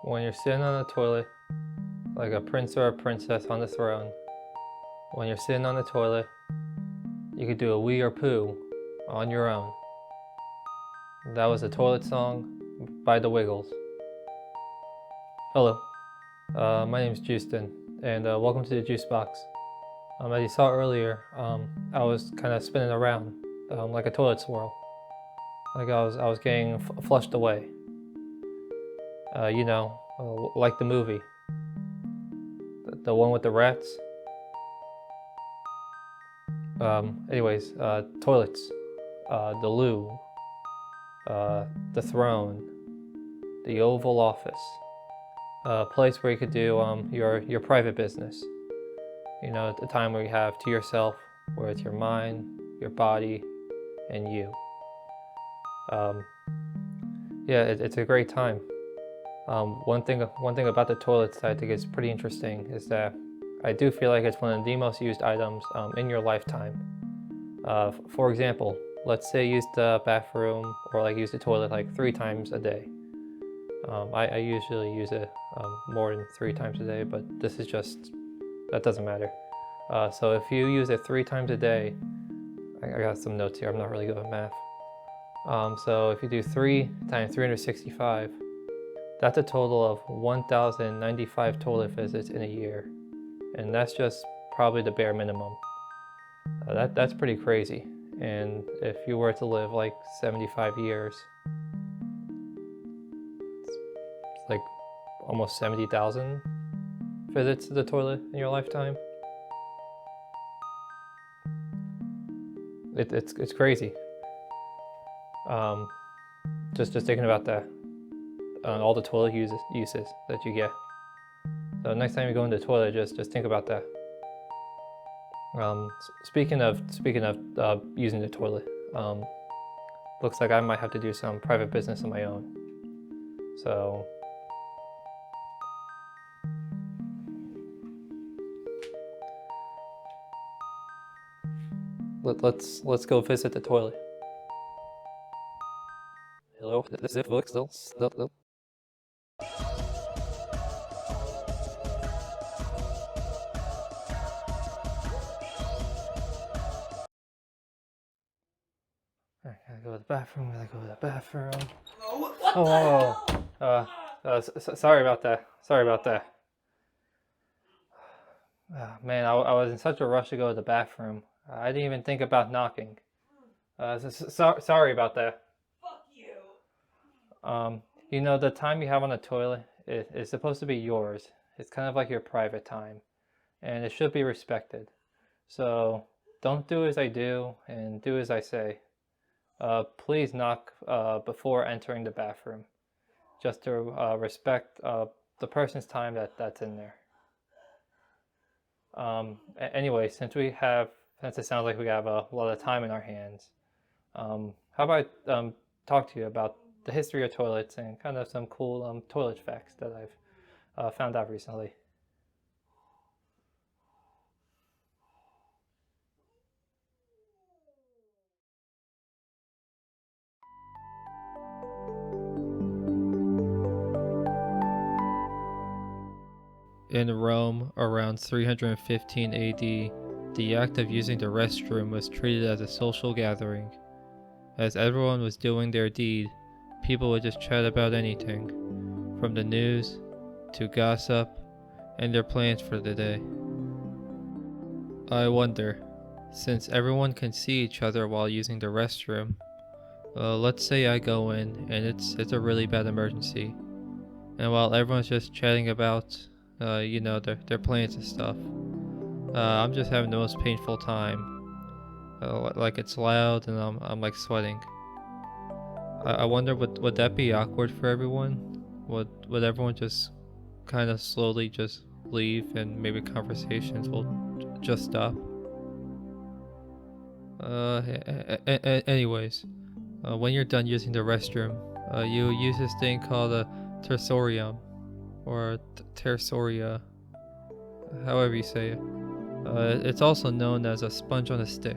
When you're sitting on the toilet, like a prince or a princess on the throne, when you're sitting on the toilet, you could do a wee or poo on your own. That was a toilet song by the Wiggles. Hello, my name is Houston, and welcome to the JuiceBox. As you saw earlier, I was kind of spinning around like a toilet swirl. Like I was getting flushed away. Like the movie. The one with the rats. Toilets. The loo. The throne. The Oval Office. A place where you could do your private business. You know, the time where you have to yourself, where it's your mind, your body, and you. It's a great time. One thing about the toilets that I think is pretty interesting is that I do feel like it's one of the most used items in your lifetime. For example, let's say you use the bathroom or like use the toilet like 3 times a day. I usually use it more than 3 times a day, but this is just, that doesn't matter. So if you use it 3 times a day, I got some notes here, I'm not really good at math. So if you do 3 times 365, that's a total of 1,095 toilet visits in a year. And that's just probably the bare minimum. That's pretty crazy. And if you were to live like 75 years, it's like almost 70,000 visits to the toilet in your lifetime. It's crazy. Just thinking about that. All the toilet uses that you get. So next time you go into the toilet, just think about that. Speaking of using the toilet, looks like I might have to do some private business on my own. So let's go visit the toilet. Hello, this is still. I gotta go to the bathroom. Sorry about that. Man, I was in such a rush to go to the bathroom. I didn't even think about knocking. Sorry about that. Fuck you. You know, the time you have on the toilet is supposed to be yours. It's kind of like your private time, and it should be respected. So don't do as I do and do as I say. Please knock before entering the bathroom, just to respect the person's time that's in there. Anyway, since it sounds like we have a lot of time in our hands, how about I talk to you about the history of toilets and kind of some cool toilet facts that I've found out recently. In Rome, around 315 AD, the act of using the restroom was treated as a social gathering. As everyone was doing their deed, people would just chat about anything, from the news to gossip and their plans for the day. I wonder, since everyone can see each other while using the restroom, let's say I go in and it's a really bad emergency, and while everyone's just chatting about their plans and stuff, I'm just having the most painful time. Like it's loud and I'm like sweating. I wonder, would that be awkward for everyone? Would everyone just kind of slowly just leave and maybe conversations will just stop? Anyways, when you're done using the restroom, you use this thing called a tersorium, or tersoria, however you say it. It's also known as a sponge on a stick.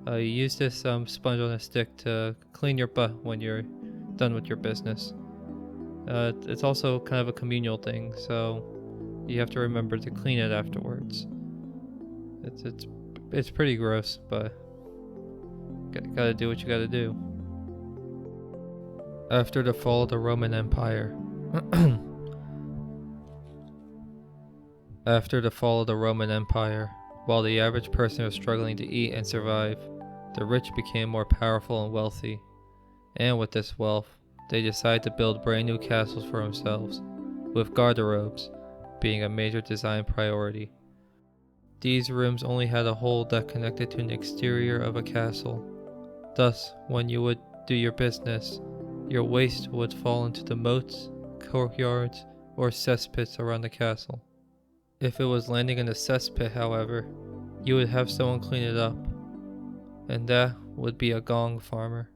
You use this sponge on a stick to clean your butt when you're done with your business. It's also kind of a communal thing, so you have to remember to clean it afterwards. It's pretty gross, but gotta do what you gotta do. After the fall of the Roman Empire. After the fall of the Roman Empire, while the average person was struggling to eat and survive, the rich became more powerful and wealthy. And with this wealth, they decided to build brand new castles for themselves, with garderobes being a major design priority. These rooms only had a hole that connected to an exterior of a castle. Thus, when you would do your business, your waste would fall into the moats, courtyards, or cesspits around the castle. If it was landing in a cesspit, however, you would have someone clean it up, and that would be a gong farmer.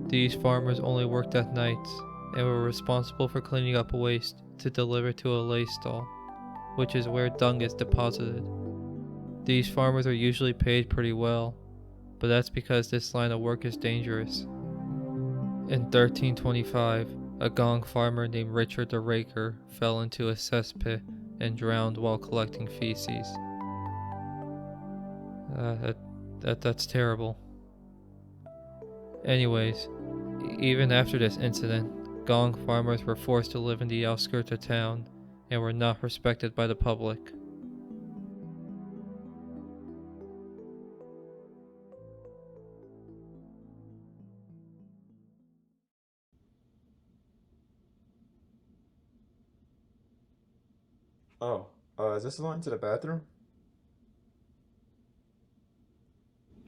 These farmers only worked at nights and were responsible for cleaning up waste to deliver to a lay stall, which is where dung is deposited. These farmers are usually paid pretty well, but that's because this line of work is dangerous. In 1325, a gong farmer named Richard the Raker fell into a cesspit and drowned while collecting feces. That's terrible. Anyways, even after this incident, gong farmers were forced to live in the outskirts of town and were not respected by the public. Oh, is this the line to the bathroom?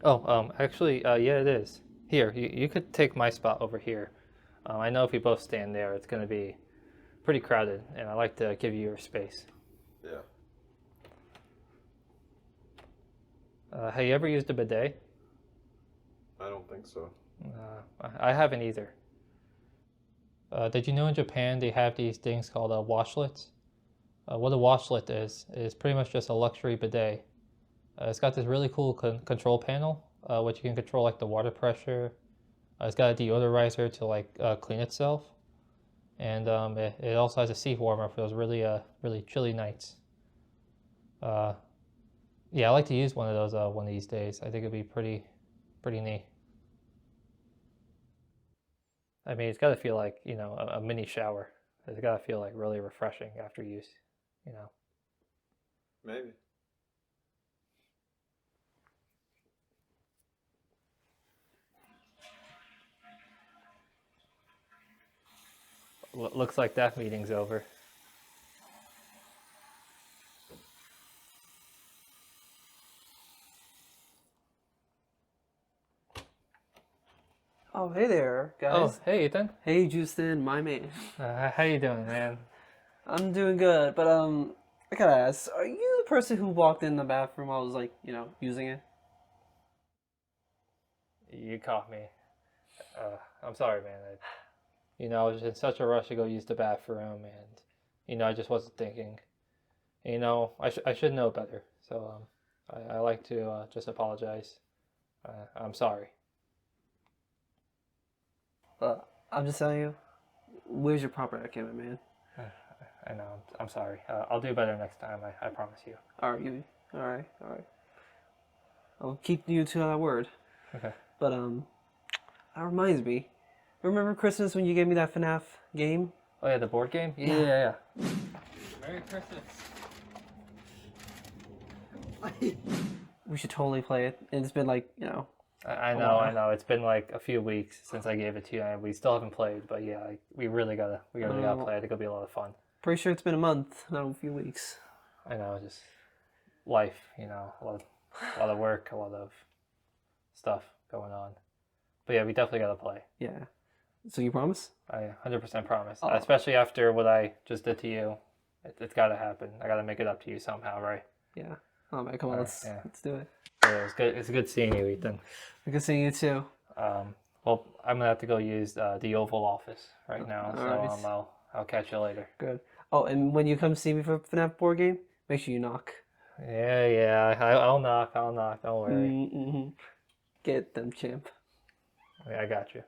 Oh, actually, yeah, it is. Here, you could take my spot over here. I know if we both stand there, it's going to be pretty crowded, and I like to give you your space. Yeah. Have you ever used a bidet? I don't think so. I haven't either. Did you know in Japan they have these things called washlets? What a washlet is pretty much just a luxury bidet. It's got this really cool control panel, which you can control like the water pressure. It's got a deodorizer to like clean itself, and it also has a seat warmer for those really chilly nights. Yeah, I like to use one of those one of these days. I think it'd be pretty neat. I mean, it's got to feel like a mini shower. It's got to feel like really refreshing after use. You know. Maybe. Looks like that meeting's over. Oh, hey there, Oh, guys. hey Ethan. Hey, Justin, my man. How you doing, man? I'm doing good, but I gotta ask, are you the person who walked in the bathroom while I was like, using it? You caught me. I'm sorry, man. I was in such a rush to go use the bathroom, and I just wasn't thinking. I should know better. So I like to just apologize. I'm sorry. I'm just telling you, where's your proper etiquette, man? I know. I'm sorry. I'll do better next time. I promise you. All right, all right, all right. I'll keep you to that word. Okay. But that reminds me. Remember Christmas when you gave me that FNAF game? Oh yeah, the board game. Yeah. Merry Christmas. We should totally play it. And it's been like, I know. It's been like a few weeks since I gave it to you, and we still haven't played. But yeah, we really gotta play. I think it'll be a lot of fun. Pretty sure it's been a month, not a few weeks. I know, just life. A lot of work, a lot of stuff going on. But yeah, we definitely gotta play. Yeah. So you promise? I 100% promise. Oh. Especially after what I just did to you, it's gotta happen. I gotta make it up to you somehow, right? Yeah. Oh man, come on, let's do it. Yeah, it's good seeing you, Ethan. Good seeing you too. Well, I'm gonna have to go use the Oval Office right now, so right. I'll catch you later. Good. Oh, and when you come see me for FNAF board game, make sure you knock. Yeah, I'll knock. Don't worry. Mm-hmm. Get them, champ. I got you.